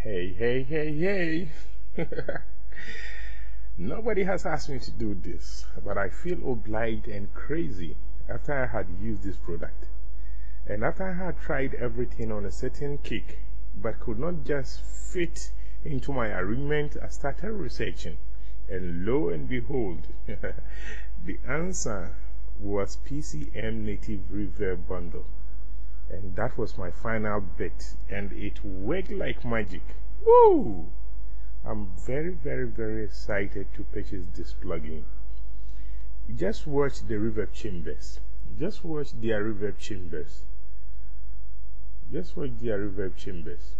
Hey. Nobody has asked me to do this, but I feel obliged and crazy after I had used this product. And after I had tried everything on a certain kick, but could not just fit into my arrangement, I started researching. And lo and behold, the answer was PCM Native Reverb Bundle. And that was my final bet, and it worked like magic. Woo! I'm very excited to purchase this plugin. Just watch the reverb chambers. Just watch their reverb chambers. Just watch their reverb chambers.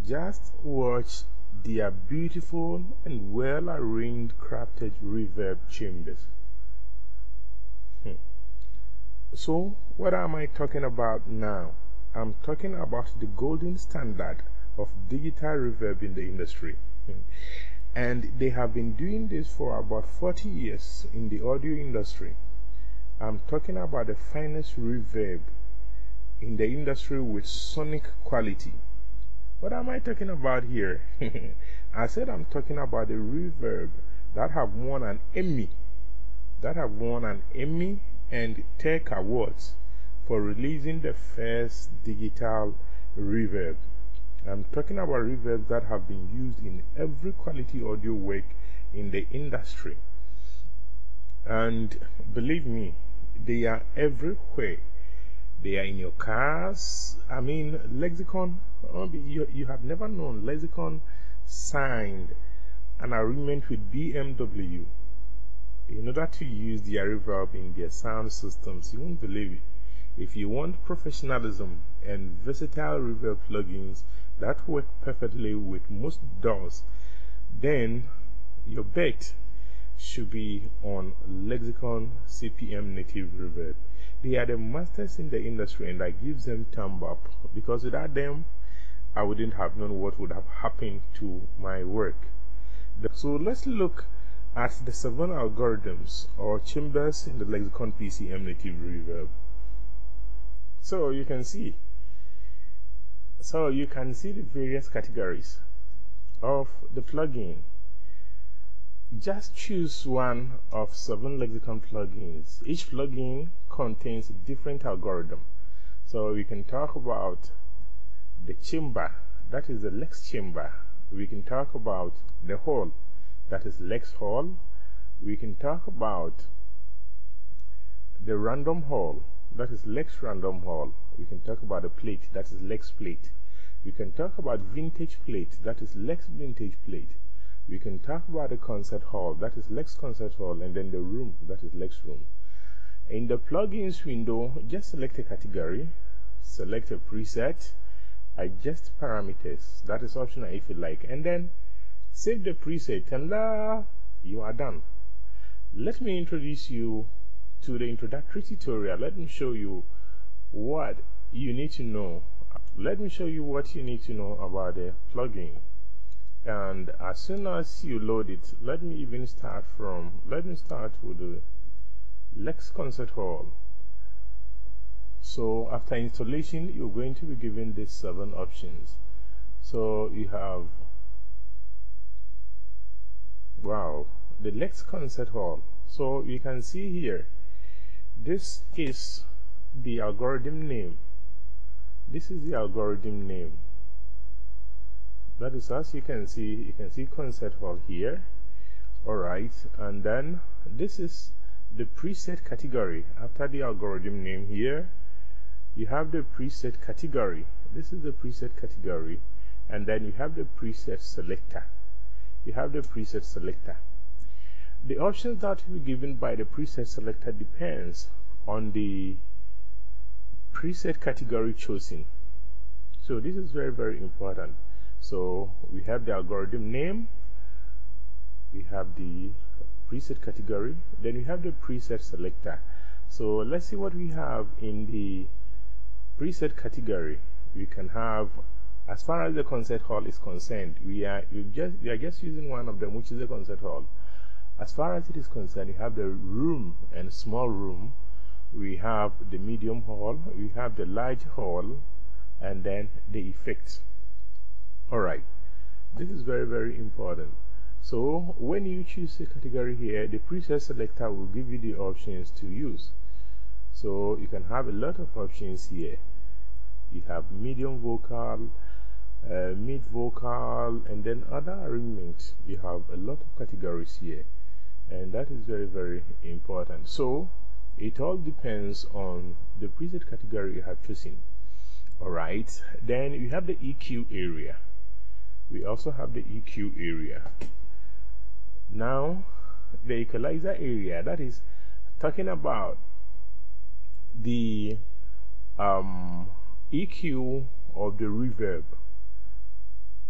Just watch their beautiful and well arranged crafted reverb chambers. So what am I talking about now? I'm talking about the golden standard of digital reverb in the industry. And they have been doing this for about 40 years in the audio industry. I'm talking about the finest reverb in the industry with sonic quality. What am I talking about here? I said I'm talking about the reverb that have won an Emmy. And Tech Awards for releasing the first digital reverb. I'm talking about reverbs that have been used in every quality audio work in the industry. And believe me, they are everywhere. They are in your cars. I mean, Lexicon, you have never known Lexicon signed an agreement with BMW in order to use their reverb in their sound systems. You won't believe it. If you want professionalism and versatile reverb plugins that work perfectly with most DAWs, then your bet should be on Lexicon CPM Native Reverb. They are the masters in the industry, and I give them thumb up, because without them I wouldn't have known what would have happened to my work. So let's look at the 7 algorithms or chambers in the Lexicon PCM Native Reverb. So you can see the various categories of the plugin. Just choose one of 7 Lexicon plugins. Each plugin contains a different algorithm. So we can talk about the chamber, that is the Lex chamber. We can talk about the hall, that is Lex Hall. We can talk about the random hall, that is Lex Random Hall. We can talk about the plate, that is Lex Plate. We can talk about vintage plate, that is Lex Vintage Plate. We can talk about the concert hall, that is Lex Concert Hall, and then the room, that is Lex Room. In the plugins window, just select a category, select a preset, adjust parameters, that is optional if you like, and then save the preset, and you are done. Let me introduce you to the introductory tutorial. Let me show you what you need to know. Let me show you what you need to know about the plugin. And as soon as you load it, let me start with the Lex Concert Hall. So after installation, you're going to be given these 7 options. So you have, wow, the Lex Concert Hall. So you can see here, this is the algorithm name. This is the algorithm name. That is, as you can see Concert Hall here. Alright, and then this is the preset category. After the algorithm name here, you have the preset category. This is the preset category, and then you have the preset selector. The options that will be given by the preset selector depends on the preset category chosen. So this is very important. So we have the algorithm name, we have the preset category, then we have the preset selector. So let's see what we have in the preset category. We can have, as far as the concert hall is concerned, we are just using one of them, which is the concert hall. As far as it is concerned, you have the room and small room, we have the medium hall, we have the large hall, and then the effect. Alright, this is very, very important. So when you choose a category here, the preset selector will give you the options to use. So you can have a lot of options here. You have medium vocal, mid vocal, and then other arrangements. You have a lot of categories here, and that is very, very important. So it all depends on the preset category you have chosen. Alright, then you have the EQ area. We also have the EQ area. Now the equalizer area, that is talking about the EQ of the reverb.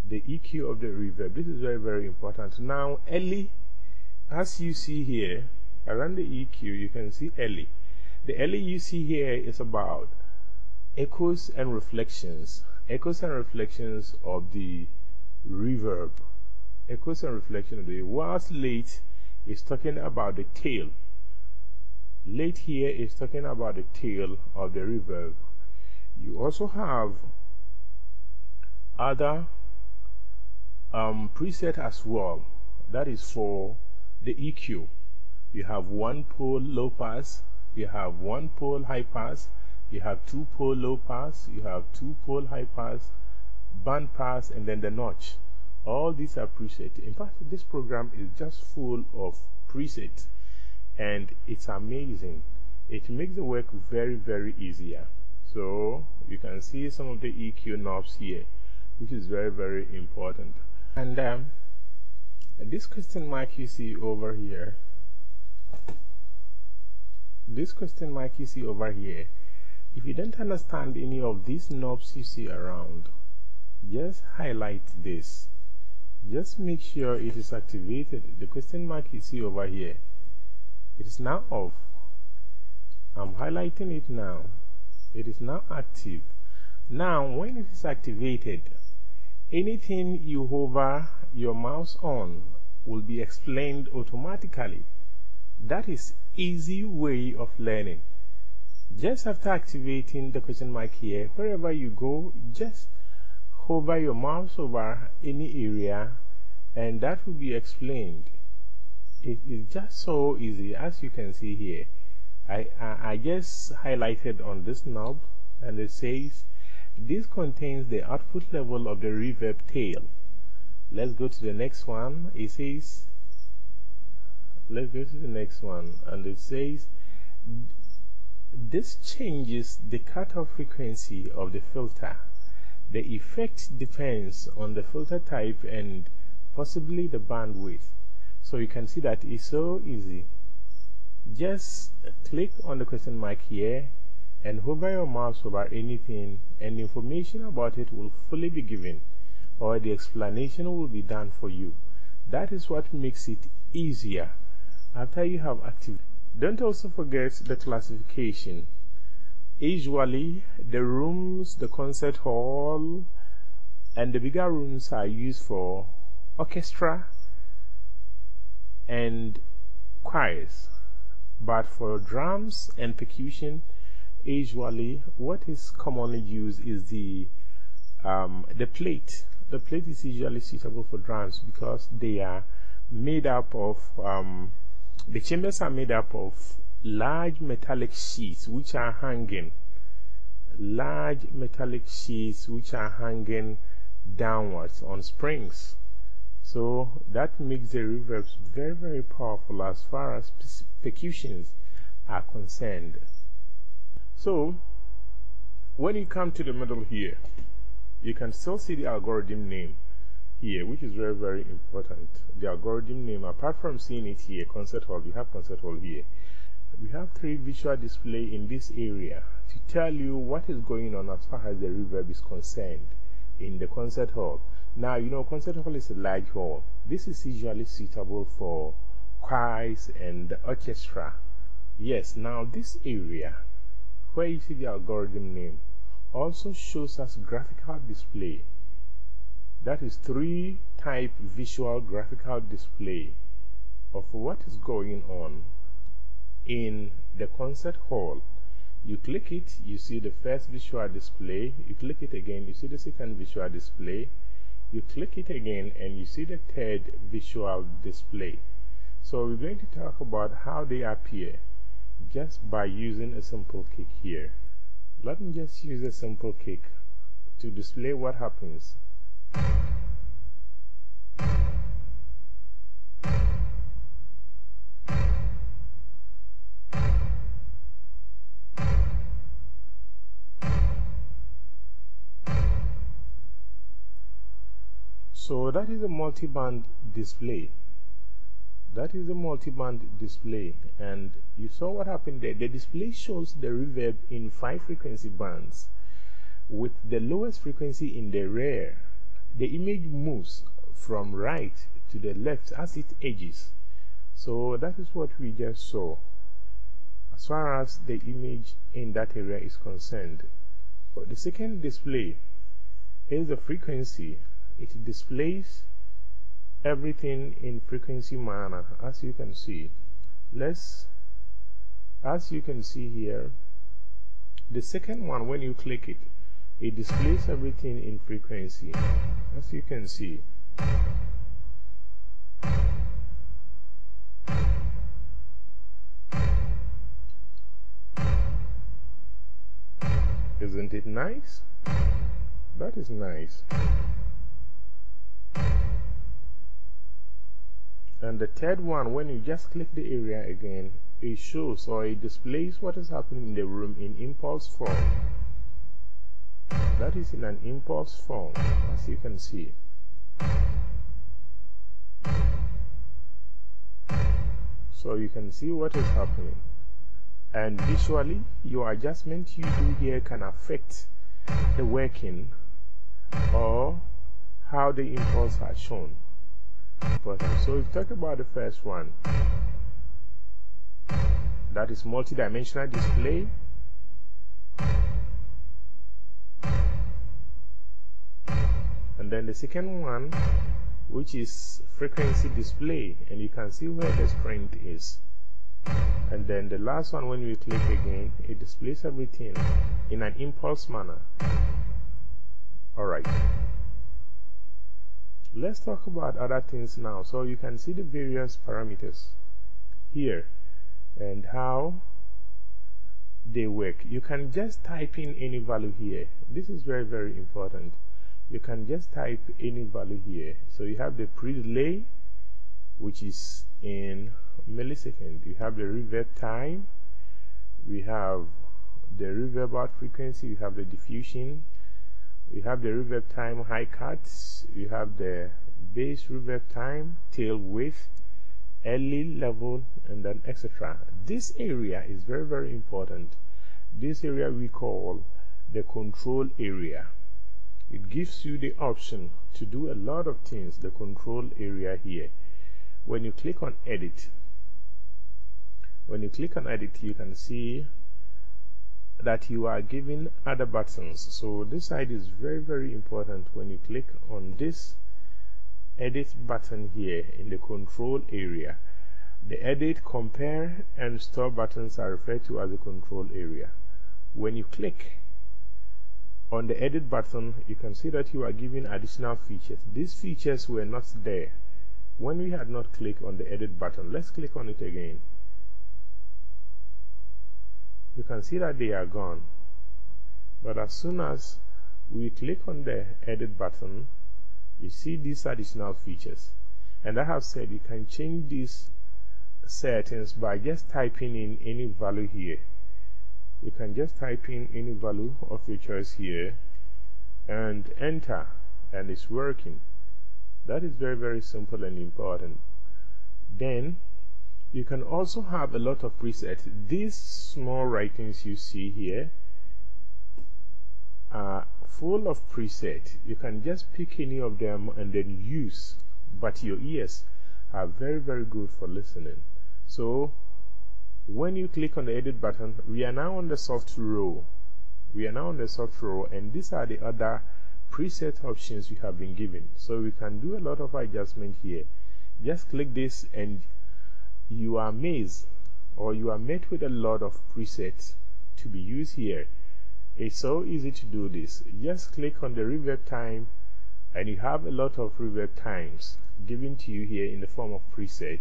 The EQ of the reverb. This is very, very important. Now early, as you see here around the EQ, you can see early. The early you see here is about echoes and reflections. Echoes and reflections of the reverb. Echoes and reflection of the, whilst late is talking about the tail. Late here is talking about the tail of the reverb. You also have other preset as well. That is for the EQ. You have one pole low pass, you have one pole high pass, you have two pole low pass, you have two pole high pass, band pass, and then the notch. All these are preset. In fact, this program is just full of presets, and it's amazing. It makes the work very, very easier. So you can see some of the EQ knobs here, which is very, very important. And this question mark you see over here, this question mark you see over here, if you don't understand any of these knobs you see around, just highlight this. Just make sure it is activated. The question mark you see over here, it is now off. I'm highlighting it now. It is now active. Now when it is activated, anything you hover your mouse on will be explained automatically. That is easy way of learning. Just after activating the question mark here, wherever you go, just hover your mouse over any area and that will be explained. It is just so easy. As you can see here, I just highlighted on this knob, and it says this contains the output level of the reverb tail. Let's go to the next one. It says, let's go to the next one, and it says this changes the cutoff frequency of the filter. The effect depends on the filter type and possibly the bandwidth. So you can see that it's so easy. Just click on the question mark here and hover your mouse over anything, and information about it will fully be given, or the explanation will be done for you. That is what makes it easier after you have activated. Don't also forget the classification. Usually the rooms, the concert hall, and the bigger rooms are used for orchestra and choirs, but for drums and percussion, usually what is commonly used is the plate. The plate is usually suitable for drums because they are made up of the chambers are made up of large metallic sheets which are hanging, downwards on springs. So that makes the reverbs very, very powerful as far as percussions are concerned. So when you come to the middle here, you can still see the algorithm name here, which is very, very important. The algorithm name, apart from seeing it here, concert hall, we have concert hall here. We have 3 visual display in this area to tell you what is going on as far as the reverb is concerned in the concert hall. Now, you know, concert hall is a large hall. This is usually suitable for choirs and the orchestra. Yes, now this area where you see the algorithm name also shows us graphical display. That is 3 type visual graphical display of what is going on in the concert hall. You click it, you see the first visual display. You click it again, you see the second visual display. You click it again and you see the third visual display. So we're going to talk about how they appear just by using a simple kick here. Let me just use a simple kick to display what happens. So that is a multi-band display. That is a multi-band display, and you saw what happened there. The display shows the reverb in 5 frequency bands with the lowest frequency in the rear. The image moves from right to the left as it ages. So that is what we just saw as far as the image in that area is concerned. But the second display is the frequency. It displays everything in frequency manner, as you can see. As you can see here, the second one, when you click it, it displays everything in frequency, as you can see. Isn't it nice? That is nice. And the third one, when you just click the area again, it shows or it displays what is happening in the room in impulse form. That is in an impulse form, as you can see. So you can see what is happening. And visually, your adjustment you do here can affect the working or how the impulse are shown. So we've talked about the first one, that is multi-dimensional display. And then the second one, which is frequency display, and you can see where the strength is. And then the last one, when we click again, it displays everything in an impulse manner. Alright, let's talk about other things now. So you can see the various parameters here and how they work. You can just type in any value here. This is very, very important. You can just type any value here. So you have the pre-delay, which is in milliseconds. You have the reverb time, we have the reverb out frequency, you have the diffusion, you have the reverb time high cuts, you have the bass reverb time, tail width, early level, and then etc. This area is very, very important. This area we call the control area. It gives you the option to do a lot of things, the control area here. When you click on edit, you can see that you are given other buttons. So this side is very, very important. When you click on this edit button here in the control area, the edit, compare, and store buttons are referred to as the control area. When you click on the edit button, you can see that you are given additional features. These features were not there when we had not clicked on the edit button. Let's click on it again. You can see that they are gone. But as soon as we click on the edit button, you see these additional features. And I have said you can change these settings by just typing in any value here. You can just type in any value of your choice here and enter, and it's working. That is very, very simple and important. Then you can also have a lot of presets. These small writings you see here are full of presets. You can just pick any of them and then use, but your ears are very, very good for listening. So when you click on the edit button, we are now on the soft row. And these are the other preset options you have been given. So we can do a lot of adjustment here. Just click this and you are amazed, or you are met with a lot of presets to be used here. It's so easy to do this. Just click on the reverb time and you have a lot of reverb times given to you here in the form of preset.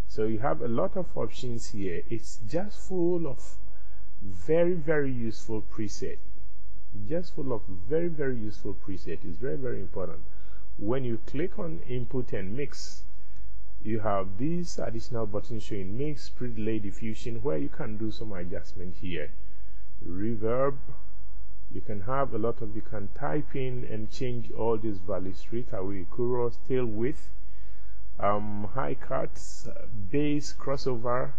So you have a lot of options here. It's just full of very useful preset. Just full of very useful preset. It's very important. When you click on input and mix, you have these additional buttons showing mix, pre-delay, diffusion, where you can do some adjustment here. Reverb, you can have a lot of, you can type in and change all these values straight away. Chorus, tail width, high cuts, bass, crossover.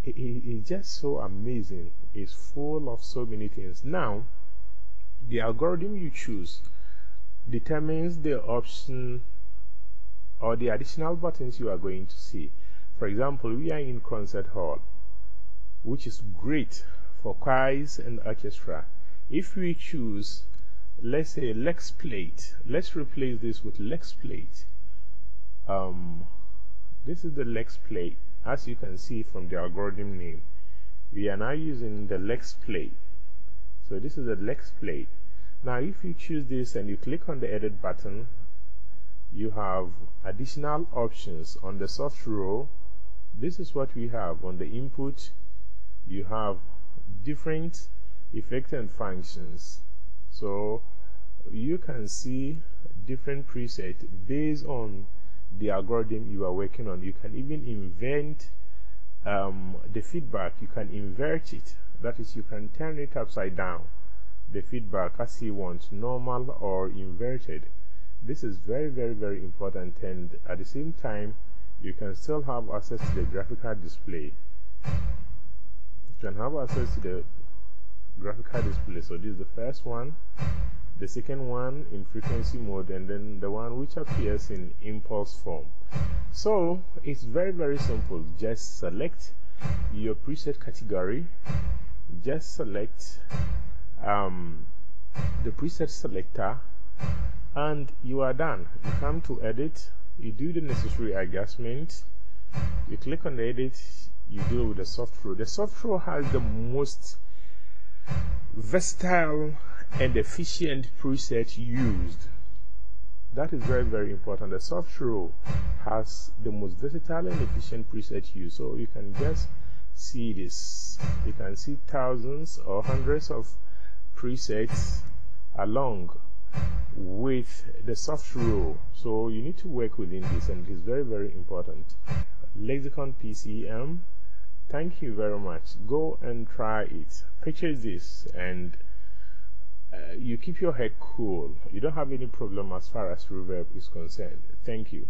It's just so amazing. It's full of so many things. Now the algorithm you choose determines the option or the additional buttons you are going to see. For example, we are in concert hall, which is great for choirs and orchestra. If we choose, let's say, Lex plate, let's replace this with Lex plate. This is the Lex plate. As you can see from the algorithm name, we are now using the Lex plate. So this is the Lex plate. Now if you choose this and you click on the edit button, you have additional options. On the soft row, this is what we have. On the input, you have different effects and functions, so you can see different presets based on the algorithm you are working on. You can even invent the feedback. You can invert it, that is, you can turn it upside down, the feedback, as you want, normal or inverted. This is very important, and at the same time you can still have access to the graphical display. You can have access to the graphical display. So this is the first one, the second one in frequency mode, and then the one which appears in impulse form. So it's very simple. Just select your preset category, just select the preset selector, and you are done. You come to edit, you do the necessary adjustment, you click on the edit, you deal with the soft row. The soft row has the most versatile and efficient preset used. That is very important. The soft row has the most versatile and efficient preset used. So you can just see this. You can see thousands or hundreds of presets along with the soft row. So you need to work within this, and it is very important. Lexicon PCM. Thank you very much. Go and try it. Purchase this, and you keep your head cool. You don't have any problem as far as reverb is concerned. Thank you.